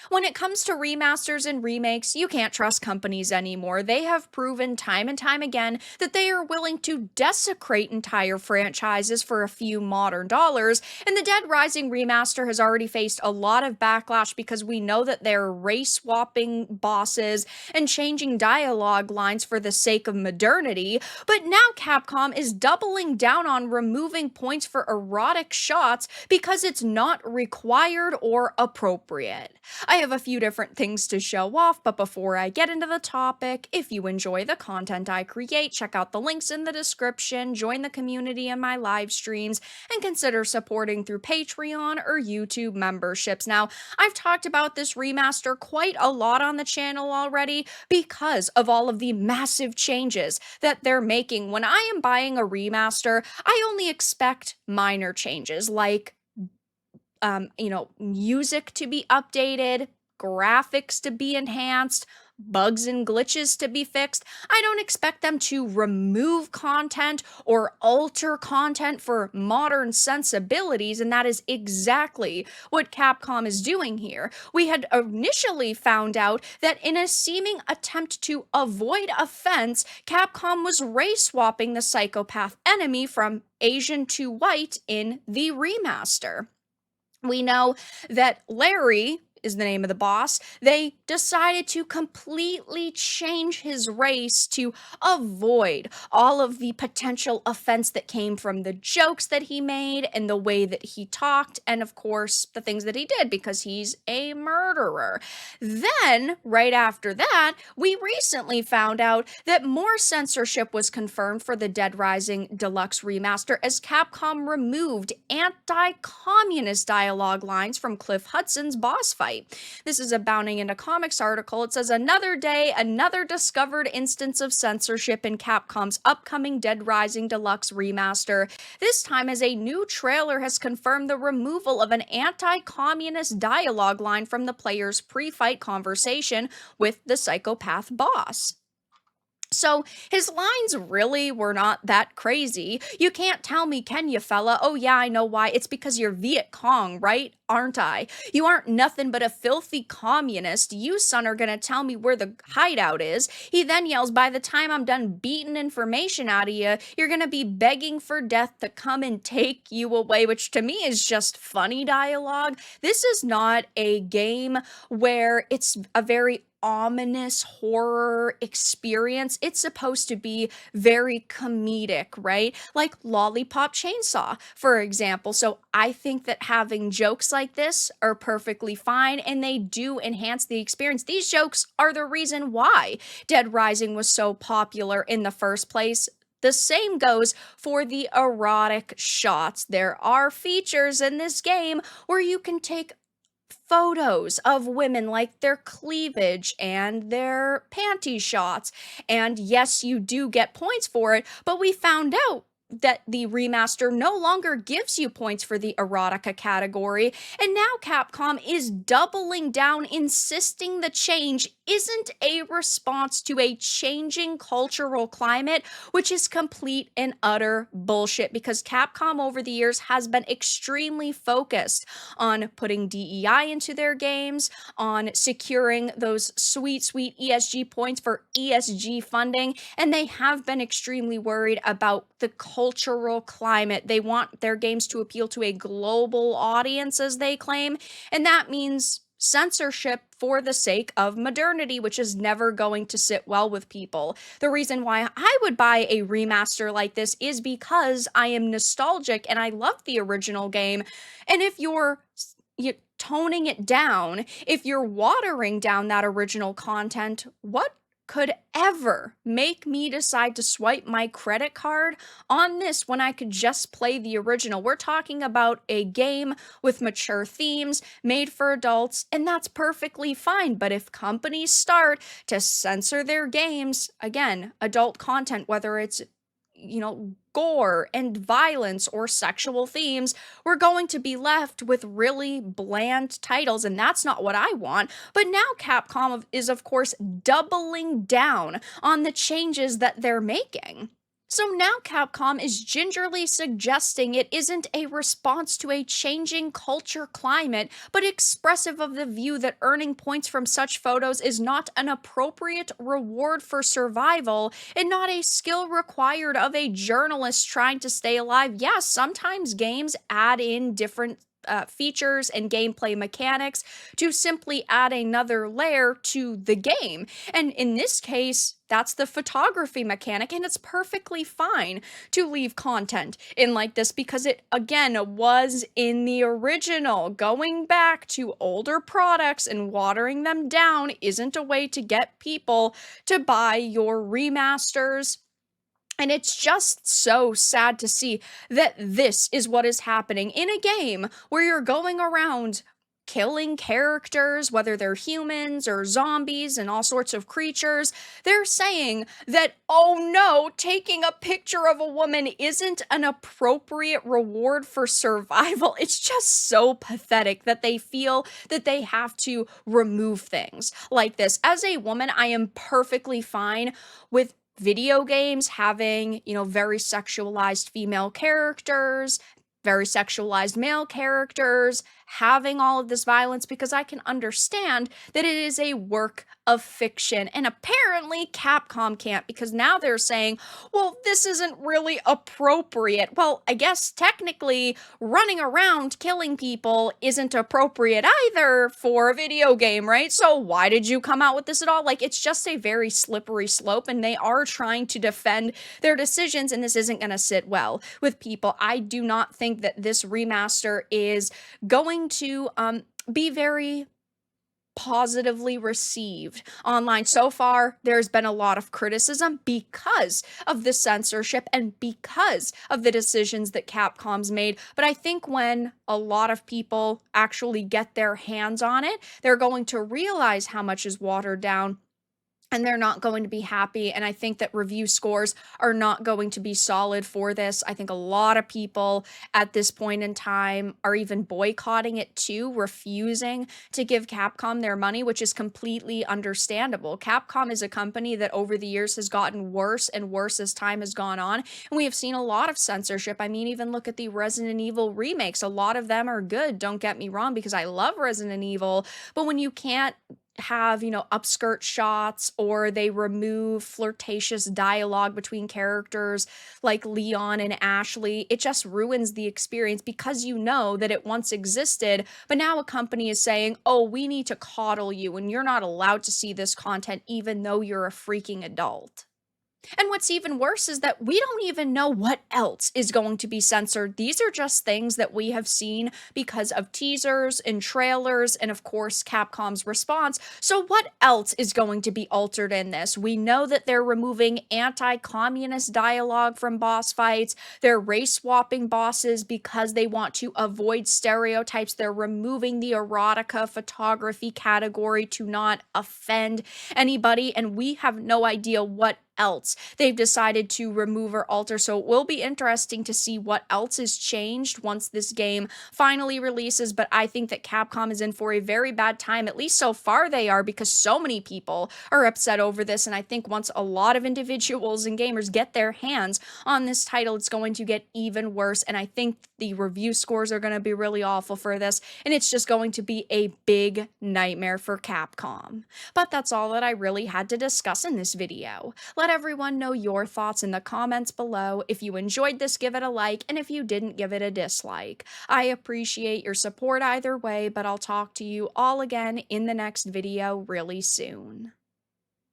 When it comes to remasters and remakes, you can't trust companies anymore. They have proven time and time again that they are willing to desecrate entire franchises for a few modern dollars, and the Dead Rising remaster has already faced a lot of backlash because we know that they're race swapping bosses and changing dialogue lines for the sake of modernity, but now Capcom is doubling down on removing points for erotic shots because it's not required or appropriate. I have a few different things to show off, but before I get into the topic, if you enjoy the content I create, check out the links in the description, join the community in my live streams, and consider supporting through Patreon or YouTube memberships. Now, I've talked about this remaster quite a lot on the channel already because of all of the massive changes that they're making. When I am buying a remaster, I only expect minor changes like music to be updated, graphics to be enhanced, bugs and glitches to be fixed. I don't expect them to remove content or alter content for modern sensibilities, and that is exactly what Capcom is doing here. We had initially found out that in a seeming attempt to avoid offense, Capcom was race swapping the psychopath enemy from Asian to white in the remaster. We know that Larry is the name of the boss. They decided to completely change his race to avoid all of the potential offense that came from the jokes that he made and the way that he talked, and of course, the things that he did because he's a murderer. Then, right after that, we recently found out that more censorship was confirmed for the Dead Rising Deluxe Remaster as Capcom removed anti-communist dialogue lines from Cliff Hudson's boss fight. This is a Bounding into Comics article. It says, another day, another discovered instance of censorship in Capcom's upcoming Dead Rising Deluxe Remaster. This time as a new trailer has confirmed the removal of an anti-communist dialogue line from the player's pre-fight conversation with the psychopath boss. So his lines really were not that crazy. You can't tell me, can you, fella? Oh yeah, I know why. It's because you're Viet Cong, right? Aren't I? You aren't nothing but a filthy communist. You, son, are gonna tell me where the hideout is. He then yells, by the time I'm done beating information out of you, you're gonna be begging for death to come and take you away, which to me is just funny dialogue. This is not a game where it's a very ominous horror experience. It's supposed to be very comedic, right? Like Lollipop Chainsaw, for example. So I think that having jokes like this are perfectly fine and they do enhance the experience. These jokes are the reason why Dead Rising was so popular in the first place. The same goes for the erotic shots. There are features in this game where you can take photos of women, like their cleavage and their panty shots. And yes, you do get points for it, but we found out that the remaster no longer gives you points for the erotica category, and now Capcom is doubling down, insisting the change isn't a response to a changing cultural climate, which is complete and utter bullshit because Capcom over the years has been extremely focused on putting DEI into their games, on securing those sweet, sweet ESG points for ESG funding, and they have been extremely worried about the cultural climate. They want their games to appeal to a global audience, as they claim, and that means censorship for the sake of modernity, which is never going to sit well with people. The reason why I would buy a remaster like this is because I am nostalgic and I love the original game. And if you're toning it down, if you're watering down that original content, what could ever make me decide to swipe my credit card on this when I could just play the original? We're talking about a game with mature themes made for adults, and that's perfectly fine. But if companies start to censor their games, again, adult content, whether it's gore and violence or sexual themes, we're going to be left with really bland titles, and that's not what I want. But now Capcom is, of course, doubling down on the changes that they're making. So now Capcom is gingerly suggesting it isn't a response to a changing culture climate, but expressive of the view that earning points from such photos is not an appropriate reward for survival and not a skill required of a journalist trying to stay alive. Yes, sometimes games add in different features and gameplay mechanics to simply add another layer to the game. And in this case, that's the photography mechanic, and it's perfectly fine to leave content in like this because it, again, was in the original. Going back to older products and watering them down isn't a way to get people to buy your remasters. And it's just so sad to see that this is what is happening in a game where you're going around killing characters, whether they're humans or zombies and all sorts of creatures. They're saying that, oh no, taking a picture of a woman isn't an appropriate reward for survival. It's just so pathetic that they feel that they have to remove things like this. As a woman, I am perfectly fine with video games having, very sexualized female characters, very sexualized male characters, having all of this violence because I can understand that it is a work of fiction. And apparently Capcom can't because now they're saying, well, this isn't really appropriate. Well, I guess technically running around killing people isn't appropriate either for a video game, right? So why did you come out with this at all? Like, it's just a very slippery slope, and they are trying to defend their decisions, and this isn't going to sit well with people. I do not think that this remaster is going to be very positively received online. So far, there's been a lot of criticism because of the censorship and because of the decisions that Capcom's made. But I think when a lot of people actually get their hands on it, they're going to realize how much is watered down, and they're not going to be happy. And I think that review scores are not going to be solid for this. I think a lot of people at this point in time are even boycotting it too, refusing to give Capcom their money, which is completely understandable. Capcom is a company that over the years has gotten worse and worse as time has gone on. And we have seen a lot of censorship. I mean, even look at the Resident Evil remakes. A lot of them are good, don't get me wrong, because I love Resident Evil. But when you can't have, upskirt shots, or they remove flirtatious dialogue between characters like Leon and Ashley, it just ruins the experience because you know that it once existed, but now a company is saying, oh, we need to coddle you and you're not allowed to see this content even though you're a freaking adult. And what's even worse is that we don't even know what else is going to be censored. These are just things that we have seen because of teasers and trailers and, of course, Capcom's response. So what else is going to be altered in this? We know that they're removing anti-communist dialogue from boss fights. They're race swapping bosses because they want to avoid stereotypes. They're removing the erotica photography category to not offend anybody. And we have no idea what else they've decided to remove or alter. So it will be interesting to see what else is changed once this game finally releases. But I think that Capcom is in for a very bad time, at least so far they are, because so many people are upset over this. And I think once a lot of individuals and gamers get their hands on this title, it's going to get even worse. And I think the review scores are going to be really awful for this. And it's just going to be a big nightmare for Capcom. But that's all that I really had to discuss in this video. Let everyone know your thoughts in the comments below. If you enjoyed this, give it a like, and if you didn't, give it a dislike. I appreciate your support either way, but I'll talk to you all again in the next video really soon.